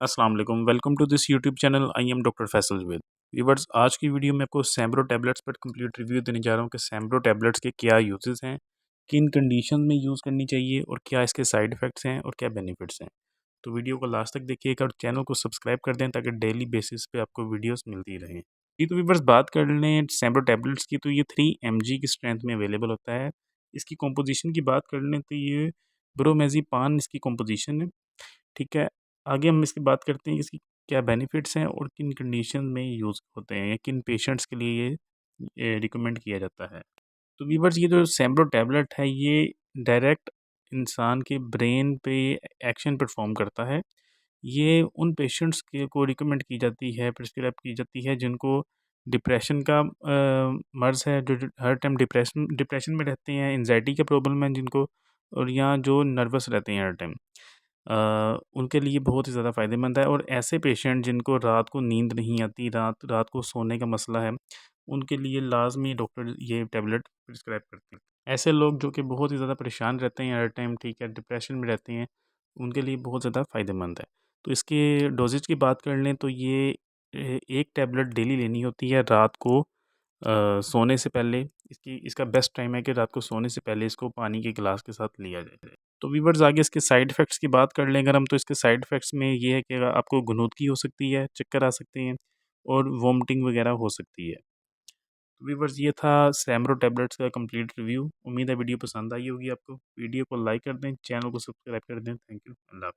अस्सलाम वालेकुम welcome to this YouTube channel I am doctor Faisal Javed. Viewers, आज की वीडियो में आपको सैम्ब्रो टैबलेट्स पर कंप्लीट रिव्यू देने जा रहा हूँ कि सैम्ब्रो टैबलेट्स के क्या यूजेस हैं, किन कंडीशन में यूज़ करनी चाहिए और क्या इसके साइड इफ़ेक्ट्स हैं और क्या बेनिफिट्स हैं। तो वीडियो को लास्ट तक देखिएगा और चैनल को सब्सक्राइब कर दें ताकि डेली बेसिस पे आपको वीडियोस मिलती रहें। जी, तो व्यूवर्स बात कर लें सैम्ब्रो टैबलेट्स की, तो ये 3 mg की स्ट्रेंथ में अवेलेबल होता है। इसकी कॉम्पोजिशन की बात कर लें तो ये ब्रोमेज़ेपान इसकी कॉम्पोजिशन है। ठीक है, आगे हम इसकी बात करते हैं कि इसकी क्या बेनिफिट्स हैं और किन कंडीशन में यूज़ होते हैं या किन पेशेंट्स के लिए ये रिकमेंड किया जाता है। तो वीवर्स, ये जो सैम्ब्रो टैबलेट है ये डायरेक्ट इंसान के ब्रेन पे एक्शन परफॉर्म करता है। ये उन पेशेंट्स के को रिकमेंड की जाती है, प्रिस्क्राइब की जाती है जिनको डिप्रेशन का मर्ज़ है, जो हर टाइम डिप्रेशन डिप्रेशन में रहते हैं, एंग्जायटी का प्रॉब्लम है जिनको, और या जो नर्वस रहते हैं हर टाइम। उनके लिए बहुत ही ज़्यादा फ़ायदेमंद है। और ऐसे पेशेंट जिनको रात को नींद नहीं आती, रात रात को सोने का मसला है, उनके लिए लाज़मी डॉक्टर ये टैबलेट प्रिस्क्राइब करते हैं। ऐसे लोग जो कि बहुत ही ज़्यादा परेशान रहते हैं हर टाइम, ठीक है, डिप्रेशन में रहते हैं, उनके लिए बहुत ज़्यादा फ़ायदेमंद है। तो इसके डोज़ेज की बात कर लें तो ये 1 टैबलेट डेली लेनी होती है रात को सोने से पहले। इसका बेस्ट टाइम है कि रात को सोने से पहले इसको पानी के गिलास के साथ लिया जाए। तो व्यूअर्स, आगे इसके साइड इफ़ेक्ट्स की बात कर लें अगर हम, तो इसके साइड इफ़ेक्ट्स में ये है कि आपको घुनौतकी हो सकती है, चक्कर आ सकते हैं और वॉमिटिंग वगैरह हो सकती है। तो व्यूअर्स, ये था सैम्ब्रो टैबलेट्स का कंप्लीट रिव्यू। उम्मीद है वीडियो पसंद आई होगी आपको। वीडियो को लाइक कर दें, चैनल को सब्सक्राइब कर दें। Thank you. अल्लाह हाफ़िज़।